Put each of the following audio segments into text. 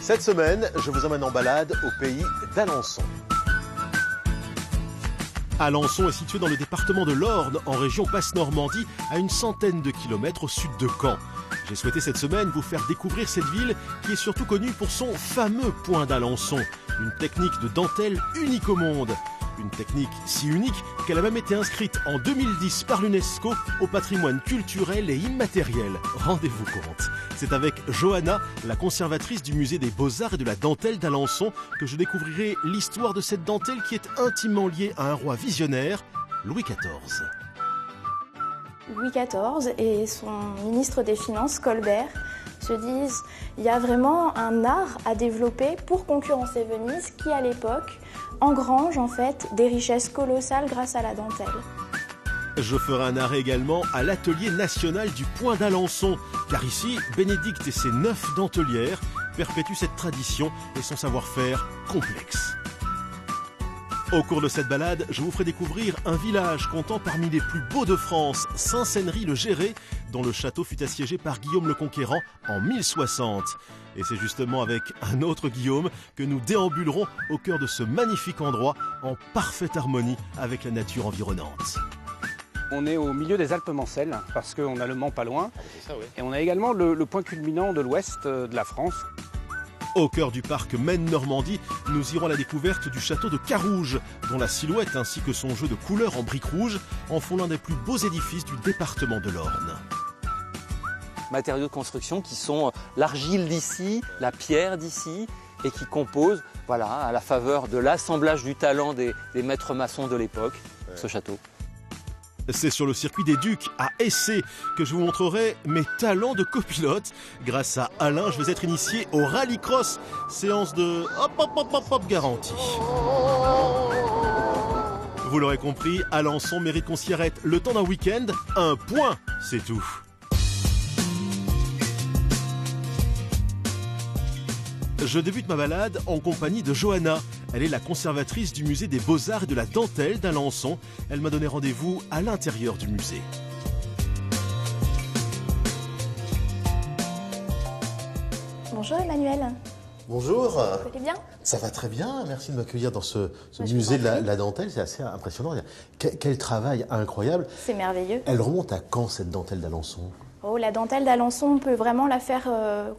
Cette semaine, je vous emmène en balade au pays d'Alençon. Alençon est situé dans le département de l'Orne, en région Basse-Normandie, à une centaine de kilomètres au sud de Caen. J'ai souhaité cette semaine vous faire découvrir cette ville qui est surtout connue pour son fameux point d'Alençon, une technique de dentelle unique au monde. Une technique si unique qu'elle a même été inscrite en 2010 par l'UNESCO au patrimoine culturel et immatériel. Rendez-vous compte. C'est avec Johanna, la conservatrice du musée des Beaux-Arts et de la dentelle d'Alençon, que je découvrirai l'histoire de cette dentelle qui est intimement liée à un roi visionnaire, Louis XIV. Louis XIV et son ministre des Finances, Colbert, se disent il y a vraiment un art à développer pour concurrencer Venise qui, à l'époque, engrange en fait des richesses colossales grâce à la dentelle. Je ferai un arrêt également à l'atelier national du point d'Alençon, car ici, Bénédicte et ses 9 dentelières perpétuent cette tradition et son savoir-faire complexe. Au cours de cette balade, je vous ferai découvrir un village comptant parmi les plus beaux de France, Saint-Seinery-le-Géré, dont le château fut assiégé par Guillaume le Conquérant en 1060. Et c'est justement avec un autre Guillaume que nous déambulerons au cœur de ce magnifique endroit en parfaite harmonie avec la nature environnante. On est au milieu des Alpes-Mancelles parce qu'on a le Mans pas loin. Et on a également le point culminant de l'ouest de la France. Au cœur du parc Maine-Normandie, nous irons à la découverte du château de Carouge, dont la silhouette ainsi que son jeu de couleurs en briques rouges en font l'un des plus beaux édifices du département de l'Orne. Matériaux de construction qui sont l'argile d'ici, la pierre d'ici, et qui composent, voilà, à la faveur de l'assemblage du talent des maîtres maçons de l'époque, ce château. C'est sur le circuit des Ducs, à Essé, que je vous montrerai mes talents de copilote. Grâce à Alain, je vais être initié au rallycross. Séance de hop garantie. Vous l'aurez compris, Alençon mérite qu'on s'y arrête le temps d'un week-end. Un point, c'est tout. Je débute ma balade en compagnie de Johanna. Elle est la conservatrice du musée des Beaux-Arts et de la dentelle d'Alençon. Elle m'a donné rendez-vous à l'intérieur du musée. Bonjour Emmanuel. Bonjour. Vous allez bien ? Ça va très bien, merci de m'accueillir dans ce musée de la dentelle, c'est assez impressionnant. Quel travail incroyable. C'est merveilleux. Elle remonte à quand cette dentelle d'Alençon ? Oh, la dentelle d'Alençon, on peut vraiment la faire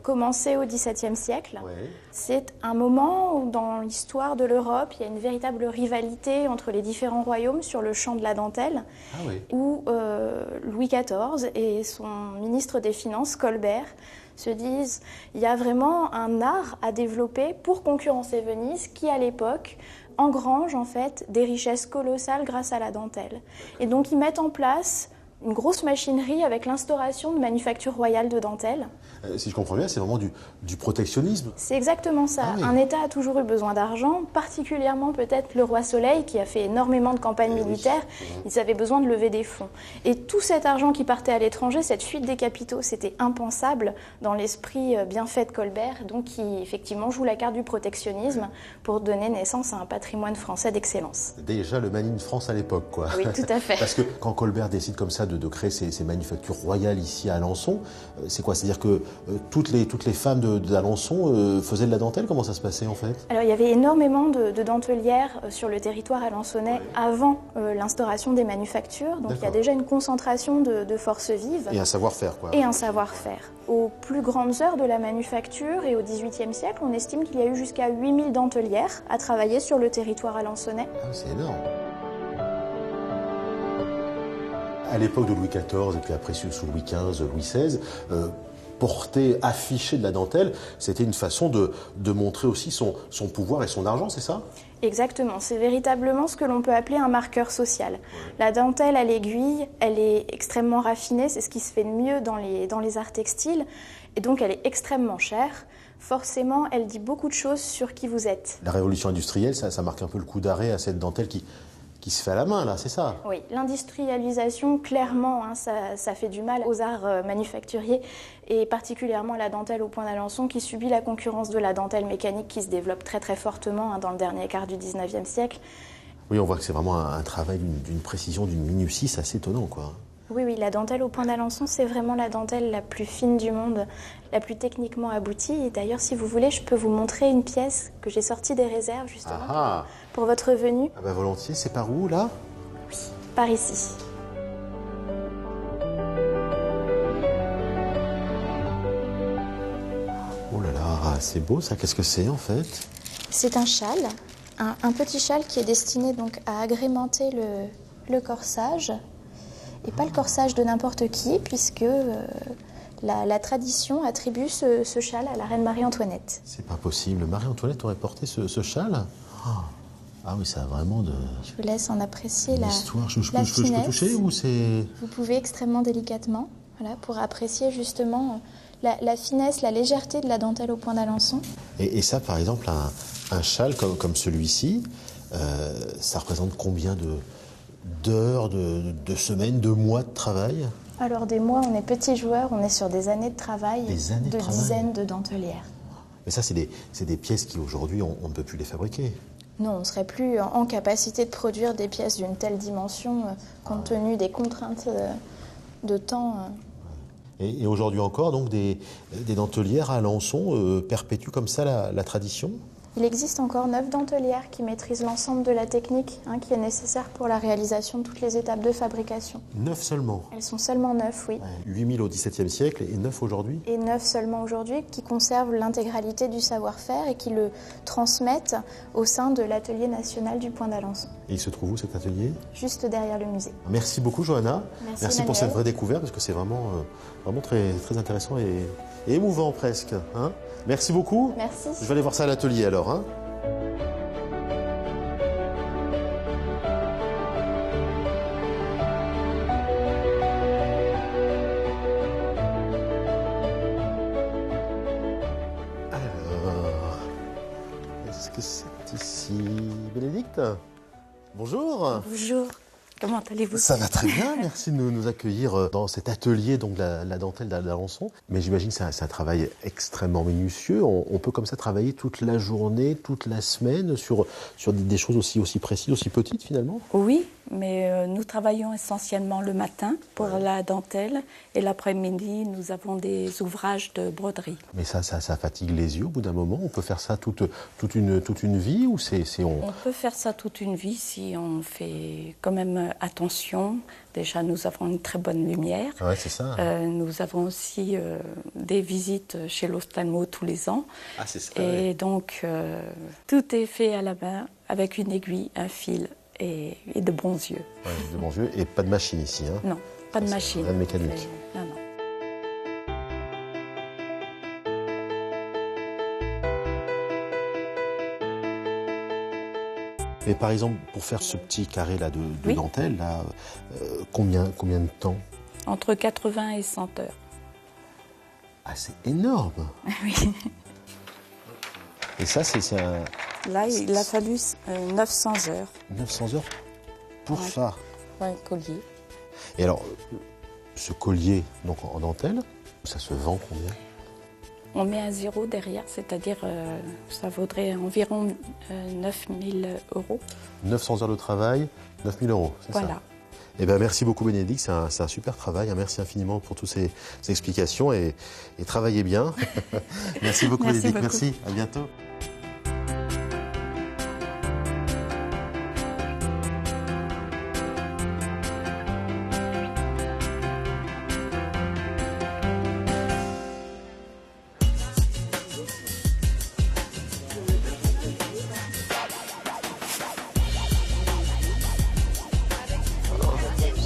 commencer au XVIIe siècle. Ouais. C'est un moment où, dans l'histoire de l'Europe, il y a une véritable rivalité entre les différents royaumes sur le champ de la dentelle, où Louis XIV et son ministre des Finances, Colbert, se disent il y a vraiment un art à développer pour concurrencer Venise qui, à l'époque, engrange en fait des richesses colossales grâce à la dentelle. Et donc ils mettent en place une grosse machinerie avec l'instauration de manufactures royales de dentelle. Si je comprends bien, c'est vraiment du protectionnisme. C'est exactement ça. Ah oui. Un État a toujours eu besoin d'argent, particulièrement peut-être le roi Soleil qui a fait énormément de campagnes militaires. Ils avaient besoin de lever des fonds. Et tout cet argent qui partait à l'étranger, cette fuite des capitaux, c'était impensable dans l'esprit bien fait de Colbert, donc qui effectivement joue la carte du protectionnisme pour donner naissance à un patrimoine français d'excellence. Déjà le Made in France à l'époque, quoi. Oui, tout à fait. Parce que quand Colbert décide comme ça de créer ces manufactures royales ici à Alençon, c'est quoi ? C'est-à-dire que toutes les femmes d'Alençon faisaient de la dentelle ? Comment ça se passait en fait ? Alors il y avait énormément de dentelières sur le territoire alençonnais avant l'instauration des manufactures, donc il y a déjà une concentration de forces vives. Et un savoir-faire, quoi. Et un savoir-faire. Aux plus grandes heures de la manufacture et au XVIIIe siècle, on estime qu'il y a eu jusqu'à 8000 dentelières à travailler sur le territoire alençonnais. Ah, c'est énorme. À l'époque de Louis XIV et puis après sous Louis XV, Louis XVI, porter, afficher de la dentelle, c'était une façon de montrer aussi son pouvoir et son argent, c'est ça ? Exactement, c'est véritablement ce que l'on peut appeler un marqueur social. La dentelle à l'aiguille, elle est extrêmement raffinée, c'est ce qui se fait de mieux dans les arts textiles, et donc elle est extrêmement chère. Forcément, elle dit beaucoup de choses sur qui vous êtes. La révolution industrielle, ça marque un peu le coup d'arrêt à cette dentelle qui se fait à la main, là, c'est ça ? Oui, l'industrialisation, clairement, ça fait du mal aux arts manufacturiers et particulièrement à la dentelle au point d'Alençon qui subit la concurrence de la dentelle mécanique qui se développe très très fortement dans le dernier quart du XIXe siècle. Oui, on voit que c'est vraiment un travail d'une précision, d'une minutie, c'est assez étonnant, quoi. Oui, la dentelle au point d'Alençon, c'est vraiment la dentelle la plus fine du monde, la plus techniquement aboutie. Et d'ailleurs, si vous voulez, je peux vous montrer une pièce que j'ai sortie des réserves, justement, pour votre venue. Ah bah volontiers, c'est par où, là? Oui, par ici. Oh là là, c'est beau ça, qu'est-ce que c'est en fait? C'est un châle, un petit châle qui est destiné donc à agrémenter le corsage. Et pas le corsage de n'importe qui, puisque la tradition attribue ce châle à la reine Marie-Antoinette. C'est pas possible. Marie-Antoinette aurait porté ce châle? Ah oui, ça a vraiment de... Je vous laisse en apprécier la histoire. Je peux toucher ou c'est... Vous pouvez extrêmement délicatement, voilà, pour apprécier justement la finesse, la légèreté de la dentelle au point d'Alençon. Et ça, par exemple, un châle comme celui-ci, ça représente combien d'heures, de semaines, de mois de travail? Alors des mois, on est petits joueurs, on est sur des années de travail, dizaines de dentelières. Mais ça, c'est des pièces qui aujourd'hui, on ne peut plus les fabriquer. Non, on ne serait plus en capacité de produire des pièces d'une telle dimension compte tenu des contraintes de temps. Et aujourd'hui encore, donc, des dentelières à Alençon perpétuent comme ça la tradition? Il existe encore 9 dentelières qui maîtrisent l'ensemble de la technique qui est nécessaire pour la réalisation de toutes les étapes de fabrication. 9 seulement? Elles sont seulement 9, oui. 8000 au XVIIe siècle et 9 aujourd'hui? Et 9 seulement aujourd'hui, qui conservent l'intégralité du savoir-faire et qui le transmettent au sein de l'atelier national du point d'Alençon. Et il se trouve où cet atelier? Juste derrière le musée. Merci beaucoup Johanna. Merci pour cette vraie découverte parce que c'est vraiment très, très intéressant et émouvant presque. Hein? Merci beaucoup. Merci. Je vais aller voir ça à l'atelier alors. Hein. Alors, est-ce que c'est ici Bénédicte? Bonjour. Bonjour. Comment allez-vous? Ça va très bien, merci de nous accueillir dans cet atelier donc la dentelle d'Alençon. Mais j'imagine que c'est un travail extrêmement minutieux. On peut comme ça travailler toute la journée, toute la semaine sur des choses aussi précises, aussi petites finalement? Oui, mais nous travaillons essentiellement le matin pour la dentelle et l'après-midi, nous avons des ouvrages de broderie. Mais ça fatigue les yeux au bout d'un moment? On peut faire ça toute une vie ou On peut faire ça toute une vie si on fait quand même attention. Déjà, nous avons une très bonne lumière. Ouais, c'est ça. Nous avons aussi des visites chez l'ophtalmo tous les ans. Ah, c'est ça. Et donc, tout est fait à la main avec une aiguille, un fil et de bons yeux. Ouais, de bons yeux. Et pas de machine ici, hein? Non, pas de machine. Rien de mécanique. Non. Et par exemple, pour faire ce petit carré là de dentelle, là, combien de temps? Entre 80 et 100 heures. Ah, c'est énorme. Oui. Et ça, c'est un... Là, il a fallu 900 heures. 900 heures pour ça? Un collier. Et alors, ce collier donc en dentelle, ça se vend combien? On met un zéro derrière, c'est-à-dire ça vaudrait environ 9 000 euros. 900 heures de travail, 9 000 euros, c'est voilà. Ça? Eh ben, merci beaucoup Bénédicte, c'est un super travail. Merci infiniment pour toutes ces explications et travaillez bien. Merci beaucoup Bénédicte, merci, à bientôt.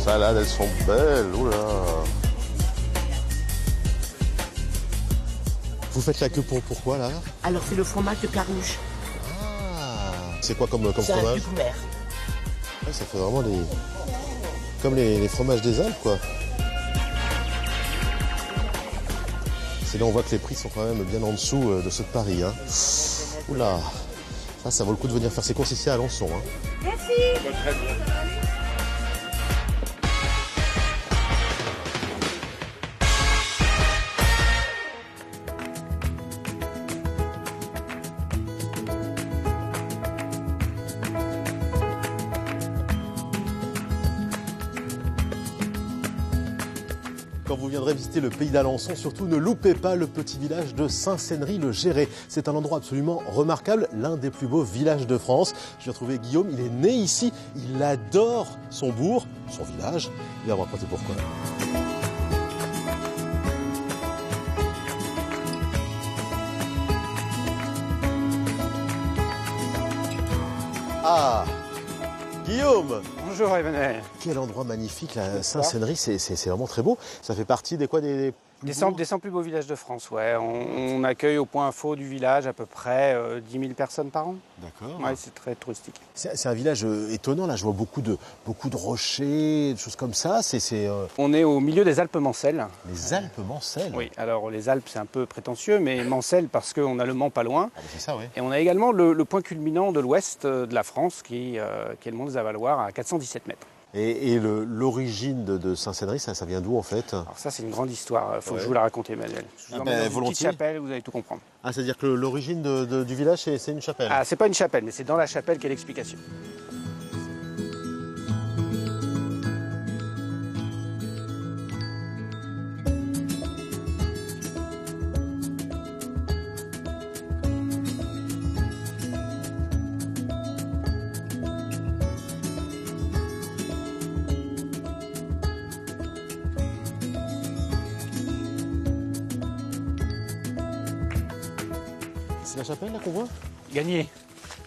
Salades, elles sont belles, oula. Vous faites la queue pourquoi là? Alors c'est le fromage de Carouge. Ah, c'est quoi comme c'est fromage? C'est un duc-mer. Ouais, ça fait vraiment comme les fromages des Alpes quoi. C'est là on voit que les prix sont quand même bien en dessous de ceux de Paris. Hein. Oula, ça vaut le coup de venir faire ses courses ici à Alençon. Hein. Merci. Très bien. vous viendrez visiter le pays d'Alençon, surtout ne loupez pas le petit village de Saint-Sénary-le-Géré. C'est un endroit absolument remarquable, l'un des plus beaux villages de France. Je vais retrouver Guillaume, il est né ici, il adore son bourg, son village. Il va me raconter pourquoi. Ah, Guillaume! Bonjour Emmanuel. Quel endroit magnifique, la Saint-Sénary, c'est vraiment très beau. Ça fait partie des quoi, des 100 plus beaux villages de France, ouais. On accueille au point info du village à peu près 10 000 personnes par an. D'accord. Ouais, c'est très touristique. C'est un village étonnant, là je vois beaucoup de rochers, des choses comme ça. On est au milieu des Alpes Mancelles. Les Alpes Mancelles? Oui, alors les Alpes c'est un peu prétentieux, mais Mancelles parce qu'on a le Mans pas loin. Ah, c'est ça, oui. Et on a également le point culminant de l'ouest de la France qui est le mont des Avaloirs à 417 mètres. Et l'origine de Saint-Sénary, ça vient d'où en fait? Alors ça c'est une grande histoire, il faut que je vous la raconte Emmanuel. Je vous emmène dans une petite chapelle, vous allez tout comprendre. Ah, c'est-à-dire que l'origine du village c'est une chapelle? Ah, c'est pas une chapelle, mais c'est dans la chapelle qu'est l'explication. C'est la chapelle là qu'on voit? Gagné.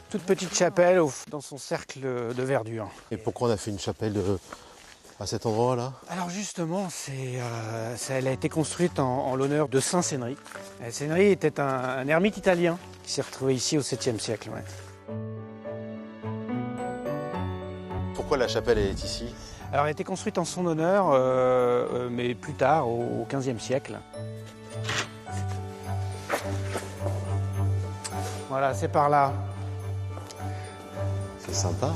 Toute petite chapelle dans son cercle de verdure. Et pourquoi on a fait une chapelle à cet endroit-là? Alors justement, elle a été construite en l'honneur de Saint Sénary. Sénary était un ermite italien qui s'est retrouvé ici au 7e siècle. Ouais. Pourquoi la chapelle est ici? Alors elle a été construite en son honneur, mais plus tard, au 15e siècle. Voilà, c'est par là. C'est sympa, hein?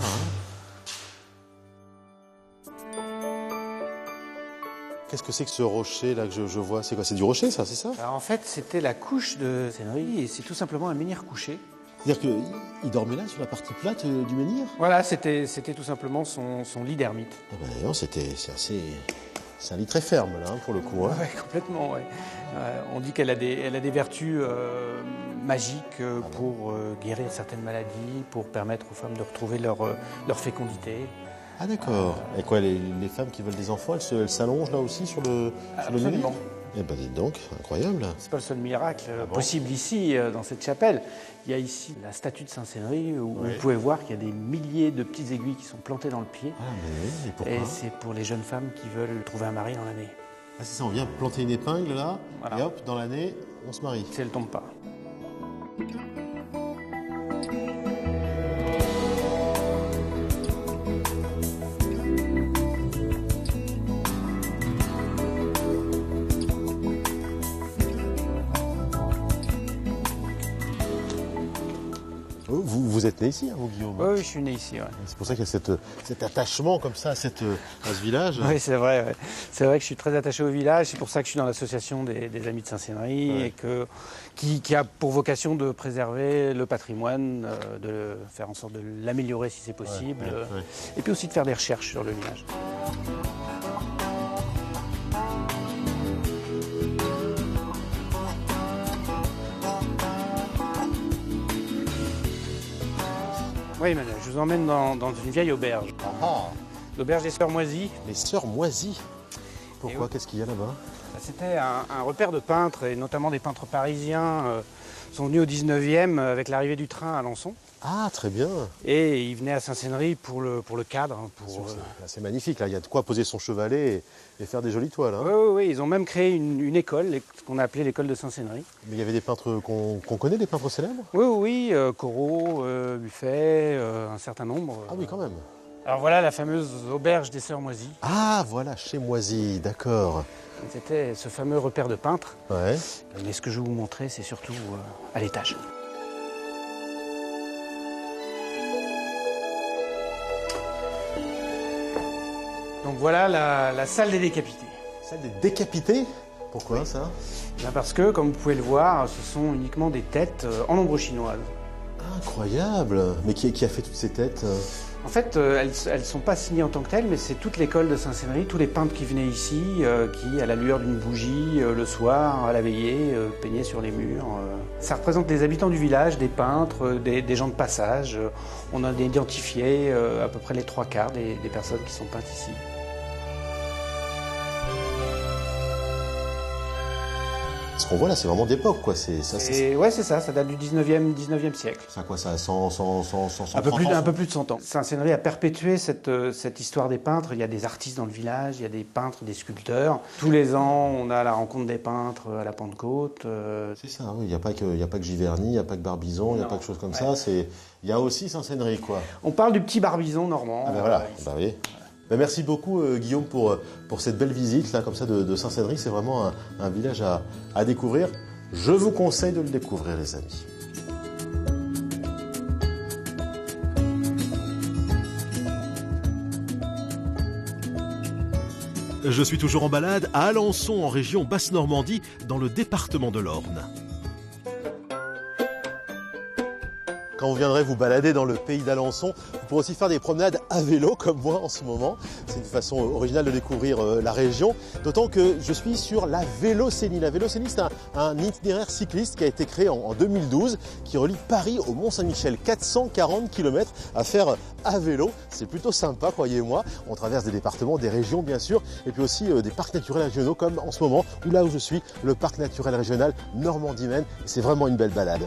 Qu'est-ce que c'est que ce rocher là que je vois? C'est quoi? C'est du rocher, ça, c'est ça? Alors en fait, c'était la couche de Sénary et c'est tout simplement un menhir couché. C'est-à-dire qu'il dormait là, sur la partie plate du menhir? Voilà, c'était tout simplement son lit d'ermite. Ah ben non, c'est un lit très ferme là, pour le coup. Hein. Oui, complètement, ouais. On dit qu'elle a des vertus magiques pour guérir certaines maladies, pour permettre aux femmes de retrouver leur fécondité. Ah d'accord. Et quoi, les femmes qui veulent des enfants, elles s'allongent là aussi sur le menhir? Eh ben dites donc, incroyable. C'est pas le seul miracle possible ici, dans cette chapelle. Il y a ici la statue de Saint-Sénary où vous pouvez voir qu'il y a des milliers de petites aiguilles qui sont plantées dans le pied. Ah mais et pourquoi? Et c'est pour les jeunes femmes qui veulent trouver un mari dans l'année. Ah c'est ça, on vient planter une épingle là, voilà. Et hop, dans l'année, on se marie. Si elle tombe pas. Vous êtes né ici, hein, vous, Guillaume? Oui, je suis né ici. Ouais. C'est pour ça qu'il y a cet attachement comme ça à ce village. Oui, c'est vrai. Ouais. C'est vrai que je suis très attaché au village. C'est pour ça que je suis dans l'association des Amis de Saint-Sénary et qui a pour vocation de préserver le patrimoine, de faire en sorte de l'améliorer si c'est possible, et puis aussi de faire des recherches sur le village. Oui, Emmanuel, je vous emmène dans une vieille auberge. L'auberge des Sœurs Moisies. Les Sœurs Moisies? Pourquoi? Qu'est-ce qu'il y a là-bas? C'était un repère de peintres, et notamment des peintres parisiens, sont venus au 19e avec l'arrivée du train à Alençon. Ah, très bien. Et ils venaient à Saint-Sénary pour le cadre. C'est magnifique, là. Il y a de quoi poser son chevalet et faire des jolies toiles. Hein. Oui, ils ont même créé une école, ce qu'on a appelé l'école de Saint-Sénary. Mais il y avait des peintres qu'on connaît, des peintres célèbres? Oui, Corot, Buffet, un certain nombre. Ah oui, quand même. Alors voilà la fameuse auberge des Sœurs Moisies. Ah, voilà, chez Moisy, d'accord. C'était ce fameux repère de peintres. Ouais. Mais ce que je vais vous montrer, c'est surtout à l'étage. Donc voilà la salle des décapités. Salle des décapités? Pourquoi ça? Parce que, comme vous pouvez le voir, ce sont uniquement des têtes en ombre chinoise. Incroyable! Mais qui a fait toutes ces têtes? En fait, elles ne sont pas signées en tant que telles, mais c'est toute l'école de Saint-Sénéry, tous les peintres qui venaient ici, qui, à la lueur d'une bougie, le soir, à la veillée, peignaient sur les murs. Ça représente les habitants du village, des peintres, des gens de passage. On a identifié à peu près les 3/4 des personnes qui sont peintes ici. Ce qu'on voit là, c'est vraiment d'époque, quoi. Ouais, c'est ça date du 19e siècle. Ça a quoi, ça a 100 un peu plus de 100 ans. Saint-Sénéry a perpétué cette histoire des peintres. Il y a des artistes dans le village, il y a des peintres, des sculpteurs. Tous les ans, on a la rencontre des peintres à la Pentecôte. C'est ça, oui. Il n'y a pas que Giverny, il n'y a pas que Barbizon, il n'y a pas que chose comme ça. Il y a aussi Saint-Sénéry, quoi. On parle du petit Barbizon normand. Ah ben voilà, oui. Ben merci beaucoup Guillaume pour cette belle visite là, comme ça, de Saint-Sénéry. C'est vraiment un village à découvrir. Je vous conseille de le découvrir, les amis. Je suis toujours en balade à Alençon, en région Basse-Normandie, dans le département de l'Orne. Quand vous viendrez vous balader dans le pays d'Alençon, vous pourrez aussi faire des promenades à vélo comme moi en ce moment. C'est une façon originale de découvrir la région, d'autant que je suis sur la Vélocénie. La Vélocénie, c'est un itinéraire cycliste qui a été créé en 2012, qui relie Paris au Mont-Saint-Michel. 440 km à faire à vélo, c'est plutôt sympa, croyez-moi. On traverse des départements, des régions bien sûr, et puis aussi des parcs naturels régionaux comme en ce moment, où là où je suis, le parc naturel régional Normandie-Maine. C'est vraiment une belle balade.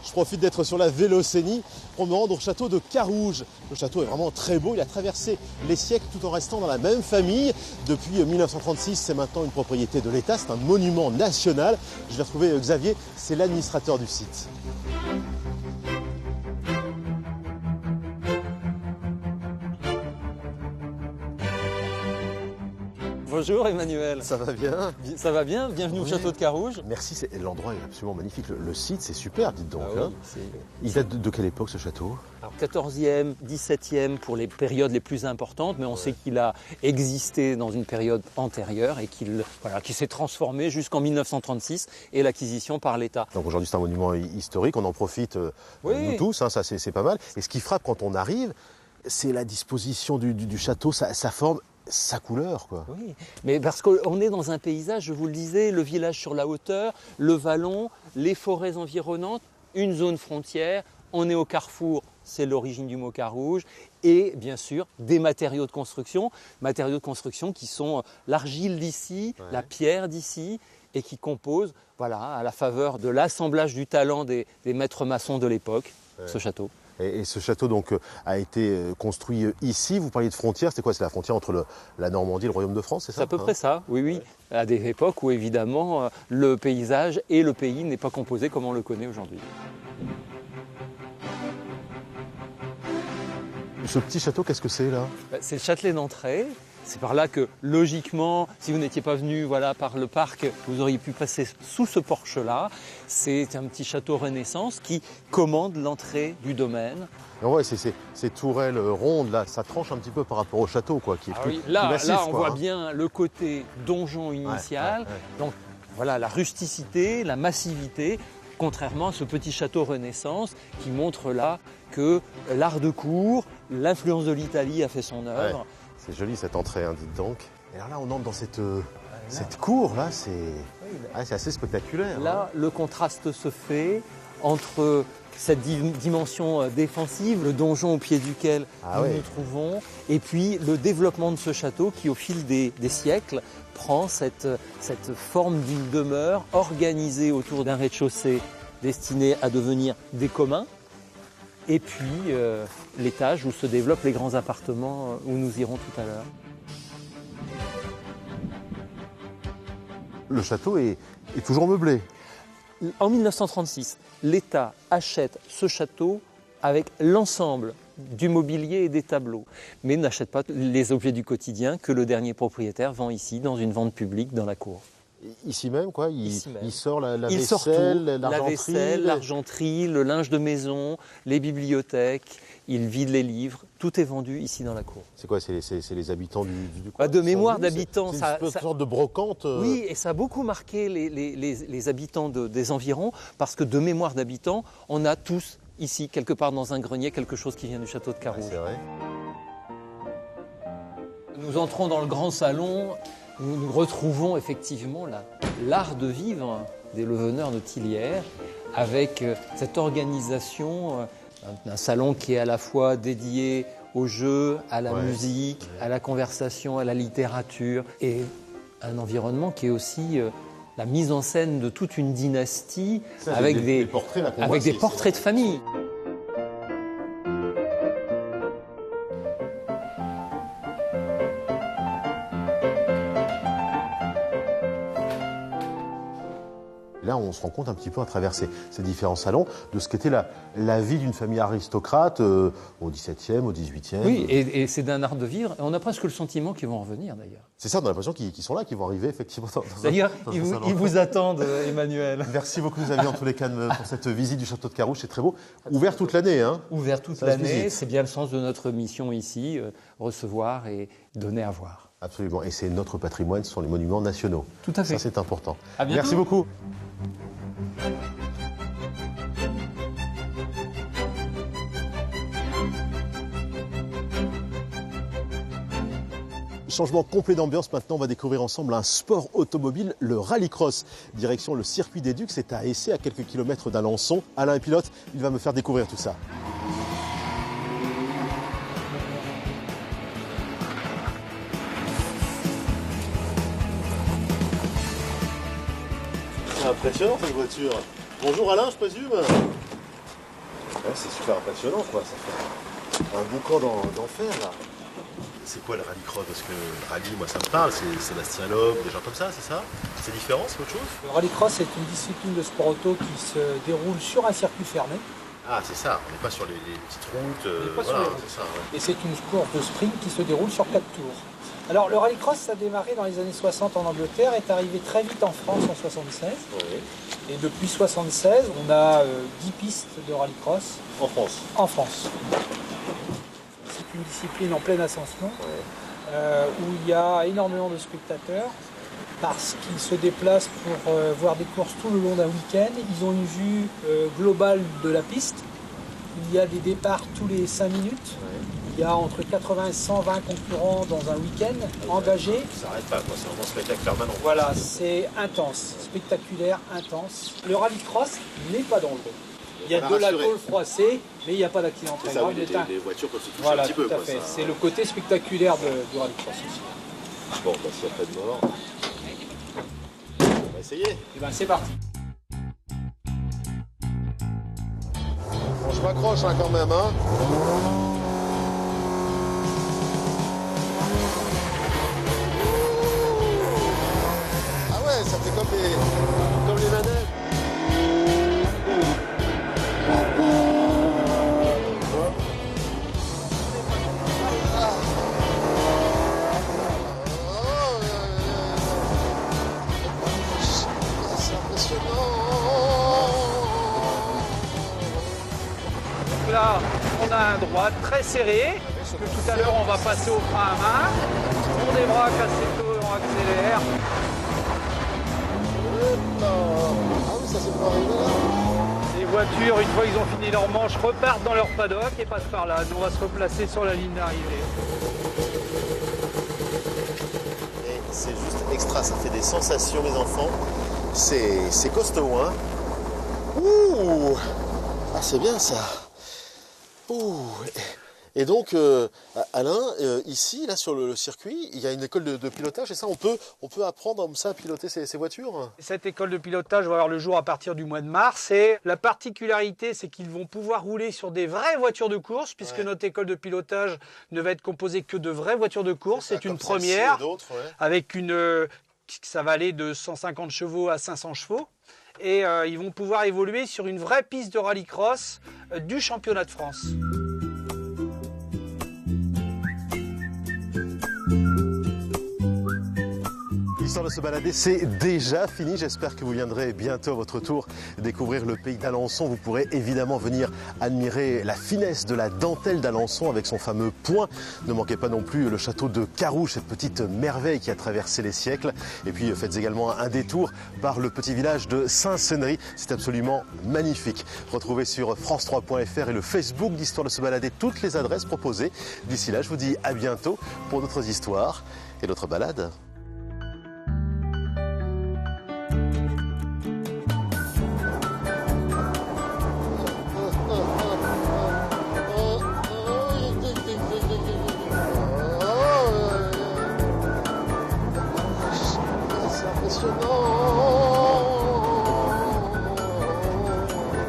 Je profite d'être sur la Vélocénie pour me rendre au château de Carouge. Le château est vraiment très beau, il a traversé les siècles tout en restant dans la même famille. Depuis 1936, c'est maintenant une propriété de l'État, c'est un monument national. Je vais retrouver Xavier, c'est l'administrateur du site. Bonjour Emmanuel. Ça va bien? Ça va bien, bienvenue au château de Carouge. Merci, l'endroit est absolument magnifique. Le site, c'est super, dites donc. Ah oui, il date de quelle époque ce château? Alors 14e, 17e pour les périodes les plus importantes, mais on sait qu'il a existé dans une période antérieure et qu'il s'est transformé jusqu'en 1936 et l'acquisition par l'État. Donc aujourd'hui c'est un monument historique, on en profite nous tous, hein, ça c'est pas mal. Et ce qui frappe quand on arrive, c'est la disposition du château, sa forme, sa couleur, quoi. Oui, mais parce qu'on est dans un paysage, je vous le disais, le village sur la hauteur, le vallon, les forêts environnantes, une zone frontière, on est au carrefour, c'est l'origine du mot Carouge, et bien sûr des matériaux de construction qui sont l'argile d'ici, la pierre d'ici, et qui composent, à la faveur de l'assemblage du talent des maîtres maçons de l'époque, ce château. Et ce château donc a été construit ici. Vous parliez de frontière, c'est quoi? C'est la frontière entre la Normandie et le Royaume de France, c'est ça? C'est à peu près ça, oui. À des époques où évidemment le paysage et le pays n'est pas composé comme on le connaît aujourd'hui. Ce petit château, qu'est-ce que c'est là? C'est le Châtelet d'entrée. C'est par là que, logiquement, si vous n'étiez pas venu par le parc, vous auriez pu passer sous ce porche-là. C'est un petit château Renaissance qui commande l'entrée du domaine. Ouais, ces tourelles rondes, là, ça tranche un petit peu par rapport au château, quoi, qui est plus massif. Là, on voit bien le côté donjon initial. Donc, la rusticité, la massivité, contrairement à ce petit château Renaissance qui montre là que l'art de cour, l'influence de l'Italie a fait son œuvre. Ouais. C'est joli cette entrée, hein, dites donc. Et alors là, on entre dans cette cour, là, c'est assez spectaculaire. Là, le contraste se fait entre cette dimension défensive, le donjon au pied duquel nous trouvons, et puis le développement de ce château qui, au fil des siècles, prend cette forme d'une demeure organisée autour d'un rez-de-chaussée destiné à devenir des communs, et puis l'étage où se développent les grands appartements où nous irons tout à l'heure. Le château est toujours meublé. En 1936, l'État achète ce château avec l'ensemble du mobilier et des tableaux, mais n'achète pas les objets du quotidien que le dernier propriétaire vend ici dans une vente publique dans la cour. Ici même, quoi. Ici même. Il sort la Il sort tout, vaisselle, la vaisselle, l'argenterie, le linge de maison, les bibliothèques. Il vide les livres. Tout est vendu ici dans la cour. C'est quoi? C'est les habitants du coin? De mémoire d'habitants. C'est une sorte de brocante. Oui, et ça a beaucoup marqué les habitants des environs, parce que de mémoire d'habitants, on a tous ici, quelque part dans un grenier, quelque chose qui vient du château de Carouge. C'est vrai. Nous entrons dans le grand salon, nous retrouvons effectivement l'art de vivre des Leveneurs de Tillières, avec cette organisation d'un salon qui est à la fois dédié au jeu, à la musique, à la conversation, à la littérature, et un environnement qui est aussi la mise en scène de toute une dynastie avec des portraits, portraits de famille. Là, on se rend compte un petit peu à travers ces différents salons de ce qu'était la vie d'une famille aristocrate au XVIIe, au XVIIIe. Oui, et c'est d'un art de vivre. Et on a presque le sentiment qu'ils vont revenir, d'ailleurs. C'est ça, on a l'impression qu'ils sont là, qu'ils vont arriver, effectivement. D'ailleurs, ils vous attendent, Emmanuel. Merci beaucoup, Xavier, en tous les cas, pour cette visite du château de Carouge. C'est très beau. Ouvert toute l'année, hein? Ouvert toute l'année. C'est bien le sens de notre mission ici, recevoir et donner à voir. Absolument. Et c'est notre patrimoine, ce sont les monuments nationaux. Tout à fait. Ça, c'est important. À bientôt. Merci beaucoup. Changement complet d'ambiance, maintenant on va découvrir ensemble un sport automobile, le rallycross. Direction le circuit des Ducs, c'est à Essé, à quelques kilomètres d'Alençon. Alain est pilote, il va me faire découvrir tout ça. C'est impressionnant cette voiture. Bonjour Alain, je présume. Ouais, c'est super impressionnant quoi, ça fait un boucan d'enfer là. C'est quoi le rallycross? Parce que le rallye, moi ça me parle, c'est Sébastien Loeb, des gens comme ça, c'est ça? C'est différent, c'est autre chose? Le rallycross est une discipline de sport auto qui se déroule sur un circuit fermé. Ah c'est ça, on n'est pas sur les petites routes, voilà, c'est ça, ouais. Et c'est une course de sprint qui se déroule sur 4 tours. Alors le rallycross, ça a démarré dans les années 60 en Angleterre, est arrivé très vite en France en 76. Oui. Et depuis 76, on a 10 pistes de rallycross. En France? En France. C'est une discipline en pleine ascension, où il y a énormément de spectateurs, parce qu'ils se déplacent pour voir des courses tout le long d'un week-end. Ils ont une vue globale de la piste. Il y a des départs tous les 5 minutes. Il y a entre 80 et 120 concurrents dans un week-end engagés. Ça n'arrête pas, c'est vraiment spectacle permanent. Voilà, c'est intense, spectaculaire, intense. Le rallycross n'est pas dangereux. Il y a de la tôle froissée, mais il n'y a pas d'accident très grave. Les voitures peuvent se toucher un petit peu. Tout à fait. C'est le côté spectaculaire du rallycross aussi. Bon, s'il n'y a pas de mort, on va essayer. Et bien c'est parti. Bon, je m'accroche quand même. Hein. Ah ouais, ça fait comme les manettes. Là, on a un droit très serré, parce que tout à l'heure on va passer au frein à main. On débraque assez tôt et on accélère. Ah oui, ça c'est pas arrivé là. Les voitures, une fois qu'ils ont fini leur manche, repartent dans leur paddock et passent par là. Nous, on va se replacer sur la ligne d'arrivée. Et c'est juste extra, ça fait des sensations les enfants. C'est costaud, hein. Ouh. Ah, c'est bien ça. Ouh. Et donc, Alain, ici, là, sur le circuit, il y a une école de pilotage, et ça, on peut apprendre comme ça à piloter ces voitures? Cette école de pilotage va voir le jour à partir du mois de mars, et la particularité, c'est qu'ils vont pouvoir rouler sur des vraies voitures de course, puisque notre école de pilotage ne va être composée que de vraies voitures de course. C'est une première, avec ça va aller de 150 chevaux à 500 chevaux. Et ils vont pouvoir évoluer sur une vraie piste de rallycross du championnat de France. L'histoire de se balader, c'est déjà fini. J'espère que vous viendrez bientôt à votre tour découvrir le pays d'Alençon. Vous pourrez évidemment venir admirer la finesse de la dentelle d'Alençon avec son fameux point. Ne manquez pas non plus le château de Carouge, cette petite merveille qui a traversé les siècles. Et puis faites également un détour par le petit village de Saint-Sénary. C'est absolument magnifique. Retrouvez sur France3.fr et le Facebook d'Histoire de se balader toutes les adresses proposées. D'ici là, je vous dis à bientôt pour d'autres histoires et d'autres balades.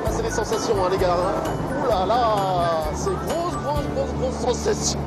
Ah, c'est des sensations, hein, les gars. Ouh là là, c'est grosse sensation.